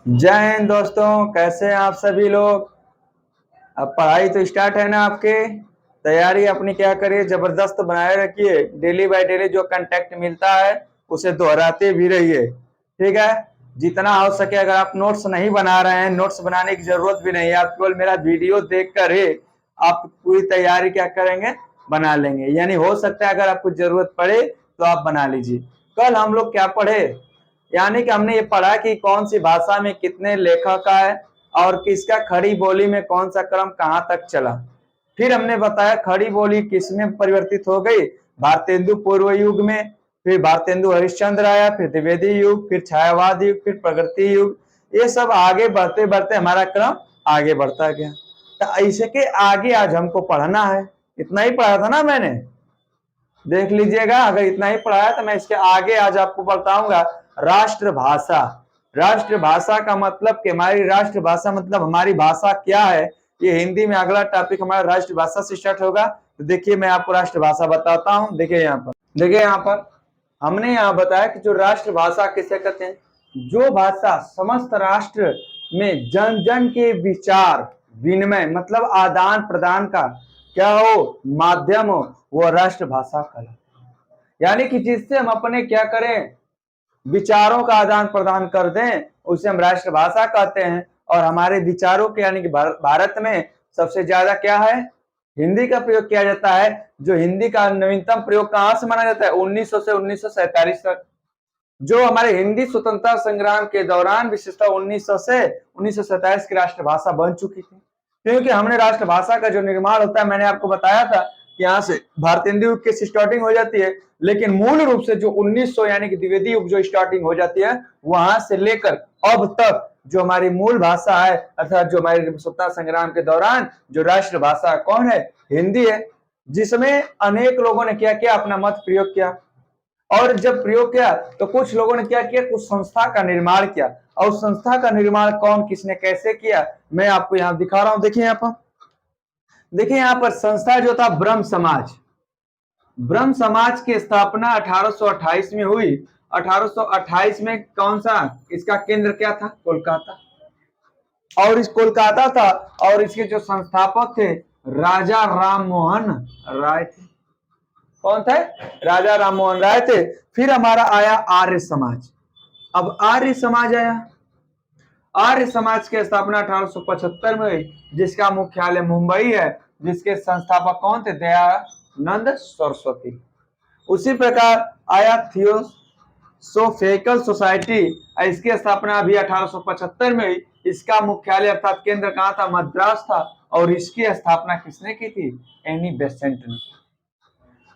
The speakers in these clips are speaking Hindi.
जय हिंद दोस्तों, कैसे हैं आप सभी लोग। अब पढ़ाई तो स्टार्ट है ना आपके। तैयारी अपनी क्या करिए, जबरदस्त बनाए रखिए। डेली बाय डेली जो कंटेंट मिलता है उसे दोहराते भी रहिए। ठीक है। जितना हो सके, अगर आप नोट्स नहीं बना रहे हैं, नोट्स बनाने की जरूरत भी नहीं है। आप केवल मेरा वीडियो देख कर ही आप पूरी तैयारी क्या करेंगे, बना लेंगे। यानी हो सकता है अगर आपको जरूरत पड़े तो आप बना लीजिए। कल हम लोग क्या पढ़े, यानी कि हमने ये पढ़ा कि कौन सी भाषा में कितने लेखक आए और किसका खड़ी बोली में कौन सा क्रम कहां तक चला। फिर हमने बताया खड़ी बोली किसमें परिवर्तित हो गई, भारतेंदु पूर्व युग में। फिर भारतेंदु हरिश्चंद्र आया, फिर द्विवेदी युग, फिर छायावाद युग, फिर प्रगति युग। ये सब आगे बढ़ते बढ़ते हमारा क्रम आगे बढ़ता गया। तो ऐसे के आगे आज हमको पढ़ना है। इतना ही पढ़ा था ना मैंने, देख लीजिएगा। अगर इतना ही पढ़ाया तो मैं इसके आगे आज आपको बताऊंगा राष्ट्रभाषा। राष्ट्रभाषा का मतलब कि हमारी राष्ट्रभाषा मतलब हमारी भाषा क्या है। ये हिंदी में अगला टॉपिक हमारा राष्ट्रभाषा से स्टार्ट होगा। तो देखिए मैं आपको राष्ट्रभाषा बताता हूं। देखिए यहाँ पर हमने यहाँ बताया कि जो राष्ट्रभाषा किसे कहते हैं, जो भाषा समस्त राष्ट्र में जन जन के विचार विनिमय मतलब आदान प्रदान का क्या हो, माध्यम हो, वो राष्ट्रभाषा कहलाती है। यानी कि जिससे हम अपने क्या करें, विचारों का आदान प्रदान कर दें, उसे हम राष्ट्रभाषा कहते हैं। और हमारे विचारों के यानी कि भारत में सबसे ज्यादा क्या है, हिंदी का प्रयोग किया जाता है। जो हिंदी का नवीनतम प्रयोग कहां से माना जाता है, 1900 से 1947 तक। जो हमारे हिंदी स्वतंत्रता संग्राम के दौरान विशेषतः 1900 से 1947 की राष्ट्रभाषा बन चुकी थी। क्योंकि हमने राष्ट्रभाषा का जो निर्माण होता है, मैंने आपको बताया था कि यहाँ से भारतेंदु युग की स्टार्टिंग हो जाती है। लेकिन मूल रूप से जो 1900 यानी कि द्विवेदी युग जो स्टार्टिंग हो जाती है, वहां से लेकर अब तक जो हमारी मूल भाषा है, अर्थात जो हमारे स्वतंत्रता संग्राम के दौरान जो राष्ट्रभाषा कौन है, हिंदी है। जिसमें अनेक लोगों ने क्या किया, अपना मत प्रयोग किया। और जब प्रयोग किया तो कुछ लोगों ने क्या किया, कुछ संस्था का निर्माण किया। और उस संस्था का निर्माण कौन किसने कैसे किया, मैं आपको यहाँ दिखा रहा हूं। देखिए यहाँ पर संस्था जो था ब्रह्म समाज। ब्रह्म समाज की स्थापना 1828 में हुई। 1828 में कौन सा, इसका केंद्र क्या था, कोलकाता। और इस कोलकाता था। और इसके जो संस्थापक थे राजा राम मोहन राय थे। कौन थे, राजा राम मोहन राय थे। फिर हमारा आया आर्य समाज। अब आर्य समाज आया। आर्य समाज की स्थापना 1875 में हुई, जिसका मुख्यालय मुंबई है। जिसके संस्थापक कौन थे, दयानंद सरस्वती। उसी प्रकार आया थियोसोफिकल सोसाइटी। इसकी स्थापना भी 1875 में हुई। इसका मुख्यालय अर्थात केंद्र कहां था, मद्रास था। और इसकी स्थापना किसने की थी, एनी बेसेंट ने।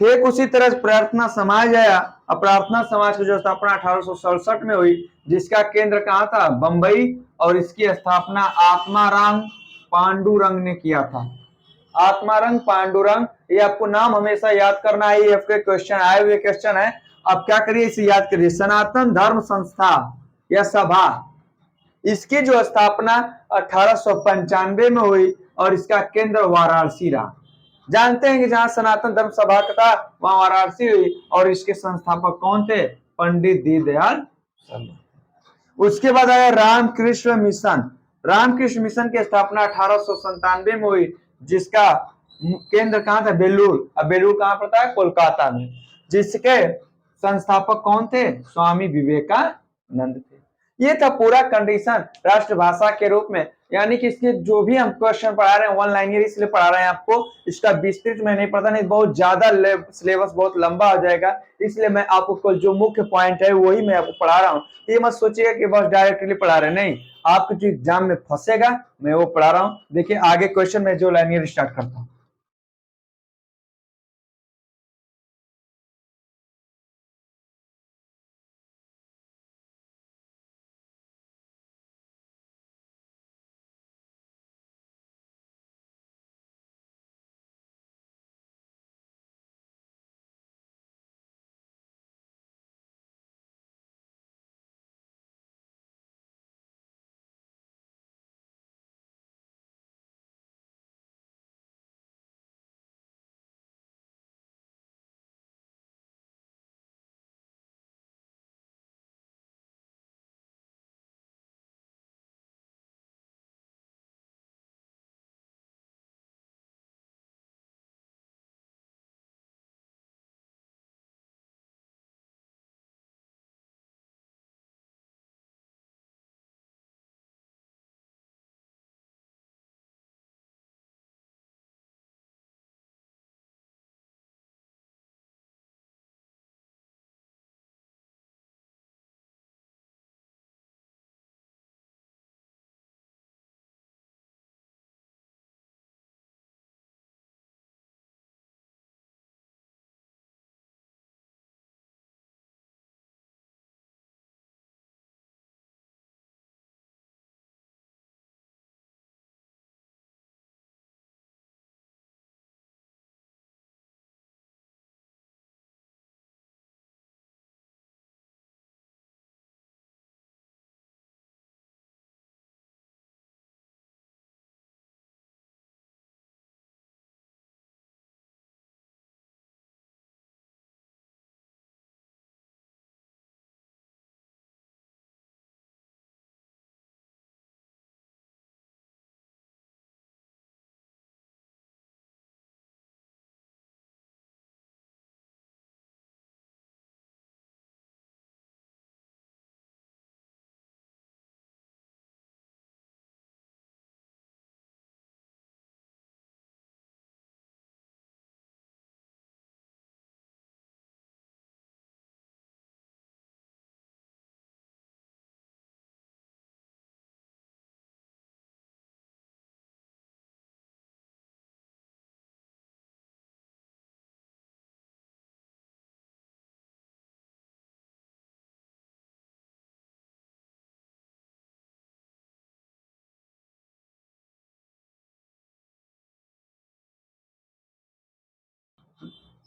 ठीक उसी तरह प्रार्थना समाज आया। अब प्रार्थना समाज की जो स्थापना 1867 में हुई, जिसका केंद्र कहां था, बंबई। और इसकी स्थापना आत्माराम पांडुरंग ने किया था। आत्मारंग पांडुरंग, ये आपको नाम हमेशा याद करना है। ये आपके क्वेश्चन आए हुए क्वेश्चन है। आप क्या करिए, इसे याद करिए। सनातन धर्म संस्था या सभा, इसकी जो स्थापना 1895 में हुई। और इसका केंद्र वाराणसी रहा। जानते हैं कि जहां सनातन धर्म सभा था वहां वाराणसी हुई। और इसके संस्थापक कौन थे, पंडित दीनदयाल। उसके बाद आया रामकृष्ण मिशन। रामकृष्ण मिशन की स्थापना 1897 में हुई। जिसका केंद्र कहां था, बेलूर। अब बेलूर कहां पड़ता है, कोलकाता में। जिसके संस्थापक कौन थे, स्वामी विवेकानंद थे। ये था पूरा कंडीशन राष्ट्रभाषा के रूप में। यानी कि इसके जो भी हम क्वेश्चन पढ़ा रहे हैं वन लाइनर इसलिए पढ़ा रहे हैं आपको। इसका विस्तृत में नहीं पता, नहीं बहुत ज्यादा सिलेबस बहुत लंबा हो जाएगा। इसलिए मैं आपको जो मुख्य पॉइंट है वही मैं आपको पढ़ा रहा हूँ। ये मत सोचिएगा कि बस डायरेक्टली पढ़ा रहे, नहीं। आपको जो एग्जाम में फंसेगा मैं वो पढ़ा रहा हूँ। देखिए आगे क्वेश्चन में जो लाइनर स्टार्ट करता हूँ।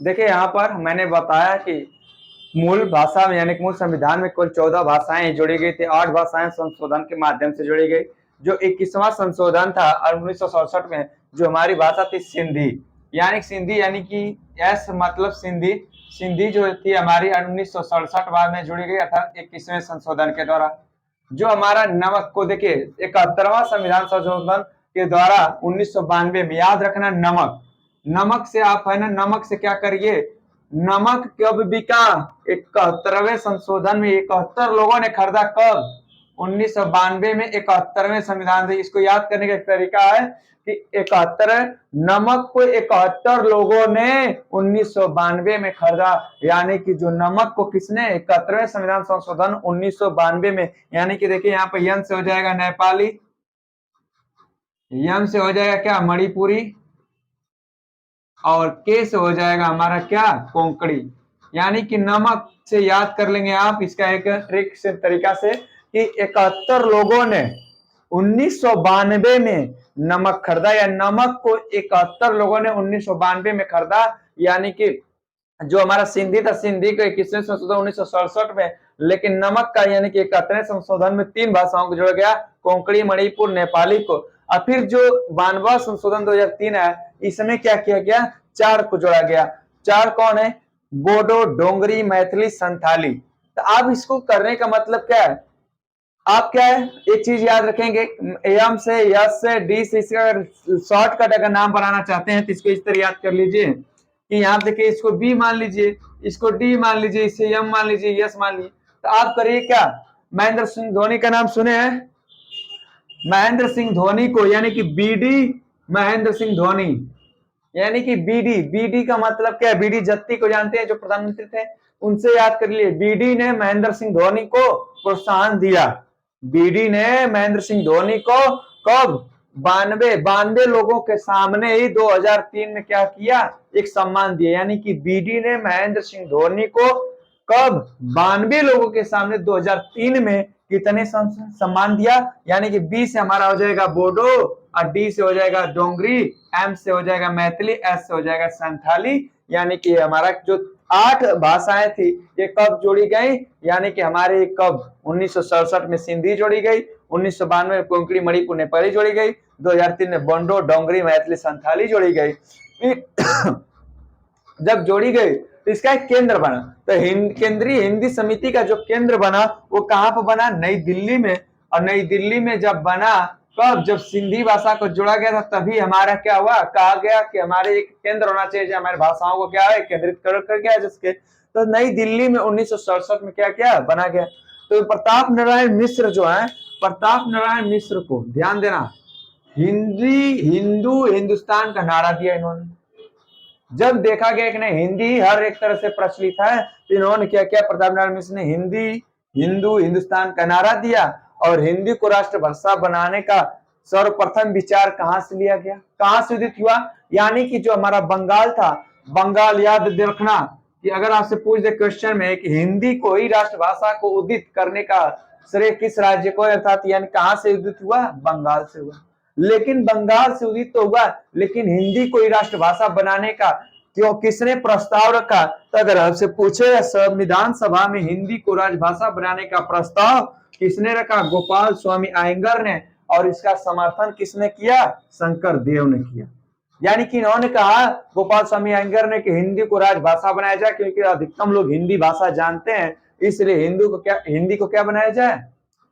देखिए यहाँ पर मैंने बताया कि मूल भाषा में यानी कि मूल संविधान में कुल 14 भाषाएं जोड़ी गई थी, 8 भाषाएं संशोधन के माध्यम से जोड़ी गई। जो 21वां संशोधन था 1967 में, जो हमारी भाषा थी सिंधी, यानी कि एस मतलब सिंधी, सिंधी जो थी हमारी 1967 में जुड़ी गई, अर्थात 21वें संशोधन के द्वारा। जो हमारा नमक को देखिए 71वां संविधान संशोधन के द्वारा 1992 में, याद रखना नमक, नमक से आप है ना, नमक से क्या करिए, नमक कब बिका, 71वें संशोधन में 71 लोगों ने खरीदा, कब, 1992 में 71वें संविधान से। इसको याद करने का एक तरीका है कि 71 नमक को 71 लोगों ने 1992 में खरीदा, यानी कि जो नमक को किसने, 71वें संविधान संशोधन 1992 में, यानी कि देखिए यहाँ पे यन से हो जाएगा नेपाली, यम से हो जाएगा क्या मणिपुरी, और के से हो जाएगा हमारा क्या कोंकणी। यानी कि नमक से याद कर लेंगे आप इसका एक ट्रिक से तरीका से कि 71 लोगों ने 1992 में नमक खरीदा, या नमक को 71 लोगों ने 1992 में खरीदा, यानी कि जो हमारा सिंधी था, सिंधी को 21वें संशोधन 1967 में, लेकिन नमक का यानी कि 71वें संशोधन में 3 भाषाओं को जोड़ा गया, कोंकणी, मणिपुर, नेपाली को। और फिर जो 92वां संशोधन 2003 है, इसमें क्या किया गया, 4 को जोड़ा गया। 4 कौन है, बोडो, डोंगरी, मैथिली, संथाली। तो आप इसको करने का मतलब क्या है, आप क्या है, एक चीज याद रखेंगे, एम से, यस से, डी से, इसका शॉर्टकट अगर नाम बनाना चाहते हैं तो इसको इस तरह याद कर लीजिए कि यहाँ देखिए, इसको बी मान लीजिए, इसको डी मान लीजिए, इसे एम मान लीजिए, यस मान लीजिए। तो आप करिए क्या, महेंद्र सिंह धोनी का नाम सुने हैं, महेंद्र सिंह धोनी को, यानी कि बीडी महेंद्र सिंह धोनी, यानी कि बीडी, बीडी का मतलब क्या है, बीडी जत्ती को जानते हैं जो प्रधानमंत्री थे, उनसे याद कर लिए। बीडी ने महेंद्र सिंह धोनी को प्रोत्साहन दिया, बीडी ने महेंद्र सिंह धोनी को कब, 92 लोगों के सामने ही 2003 में क्या किया, एक सम्मान दिया। यानी कि बीडी ने महेंद्र सिंह धोनी को कब, 92 लोगों के सामने 2003 में कितने सम्मान दिया, यानी कि बी से हमारा हो जाएगा बोडो, और डी से हो जाएगा डोंगरी, एम से हो जाएगा मैथिली, एस से हो जाएगा संथाली। यानी कि हमारा जो 8 भाषाएं थी ये कब जोड़ी गई, यानी कि हमारे कब 1967 में सिंधी जोड़ी गई, 1992 में कोंकणी, मणिपुर, नेपाली जोड़ी गई, 2003 में बोडो, डोंगरी, मैथिली, संथाली जोड़ी गई। जब जोड़ी गई तो इसका एक केंद्र बना, तो केंद्रीय हिंदी समिति का जो केंद्र बना वो कहां पर बना, नई दिल्ली में। और नई दिल्ली में जब बना, कब, जब सिंधी भाषा को जोड़ा गया था, तभी हमारा क्या हुआ, कहा गया कि हमारे एक केंद्र होना चाहिए जो हमारी भाषाओं को क्या है केंद्रित कर गया जिसके। तो नई दिल्ली में 1967 में क्या क्या बना गया। तो प्रताप नारायण मिश्र जो है, प्रताप नारायण मिश्र को ध्यान देना, हिंदू हिंदुस्तान का नारा दिया इन्होंने। जब देखा गया कि नहीं हिंदी हर एक तरह से प्रचलित है, तो इन्होंने क्या किया, प्रताप नारायण मिश्र ने हिंदी, हिंदू हिंदुस्तान का नारा दिया, और हिंदी को राष्ट्रभाषा बनाने का सर्वप्रथम विचार कहां से लिया गया, कहां से उदित हुआ, यानी कि जो हमारा बंगाल था, बंगाल, याद रखना कि अगर आपसे पूछ दे क्वेश्चन में कि हिंदी को ही राष्ट्रभाषा को उदित करने का श्रेय किस राज्य को, अर्थात यानी कहां से उदित हुआ, बंगाल से हुआ। लेकिन बंगाल से उदित तो हुआ, लेकिन हिंदी को ही राष्ट्रभाषा बनाने का क्यों, किसने प्रस्ताव रखा, तो अगर आपसे पूछे संविधान सभा में हिंदी को राजभाषा बनाने का प्रस्ताव किसने रखा, गोपाल स्वामी अयंगर ने, और इसका समर्थन किसने किया, शंकर देव ने किया। यानी कि इन्होंने कहा, गोपाल स्वामी अयंगर ने, कि हिंदी को राजभाषा बनाया जाए, क्योंकि अधिकतम लोग हिंदी भाषा जानते हैं, इसलिए हिंदी को क्या बनाया जाए,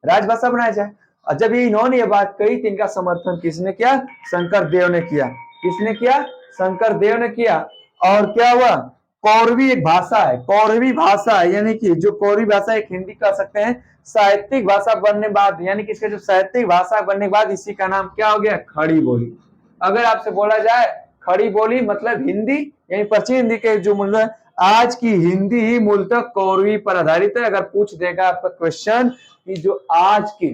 राजभाषा बनाया जाए। और जब इन्होंने ये बात कही तो इनका समर्थन किसने किया, शंकर देव ने किया। किसने किया, शंकर देव ने किया। और क्या हुआ, कौरवी एक भाषा है, कौरवी भाषा यानी कि जो कौरवी भाषा एक हिंदी कह सकते हैं, साहित्यिक भाषा बनने बाद, यानी कि इसका जो साहित्यिक भाषा बनने के बाद इसी का नाम क्या हो गया, खड़ी बोली। अगर आपसे बोला जाए खड़ी बोली मतलब हिंदी, यानी प्राचीन हिंदी के जो मूल, आज की हिंदी ही मूलतः कौरवी पर आधारित है। अगर पूछ देगा आपका क्वेश्चन कि जो आज की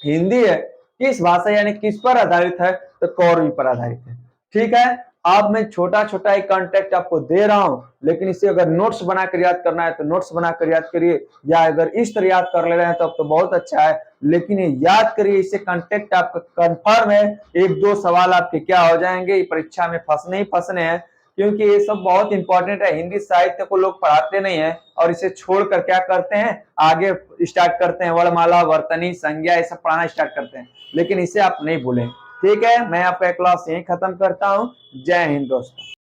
हिंदी है किस भाषा यानी किस पर आधारित है, तो कौरवी पर आधारित है। ठीक है, अब मैं छोटा छोटा एक कॉन्टेक्ट आपको दे रहा हूं, लेकिन इसे अगर नोट्स बनाकर याद करना है तो नोट्स बनाकर याद करिए, या अगर इस तरह याद कर ले रहे हैं तो अब तो बहुत अच्छा है, लेकिन ये याद करिए, इससे कॉन्टेक्ट आपका कंफर्म है। 1-2 सवाल आपके क्या हो जाएंगे, परीक्षा में फंसने ही फंसने हैं। क्योंकि ये सब बहुत इंपॉर्टेंट है। हिंदी साहित्य को लोग पढ़ाते नहीं है और इसे छोड़कर क्या करते हैं, आगे स्टार्ट करते हैं वर्णमाला, वर्तनी, संज्ञा, ये सब पढ़ाना स्टार्ट करते हैं, लेकिन इसे आप नहीं भूलें। ठीक है, मैं आपका क्लास यहीं खत्म करता हूँ। जय हिंद दोस्तों।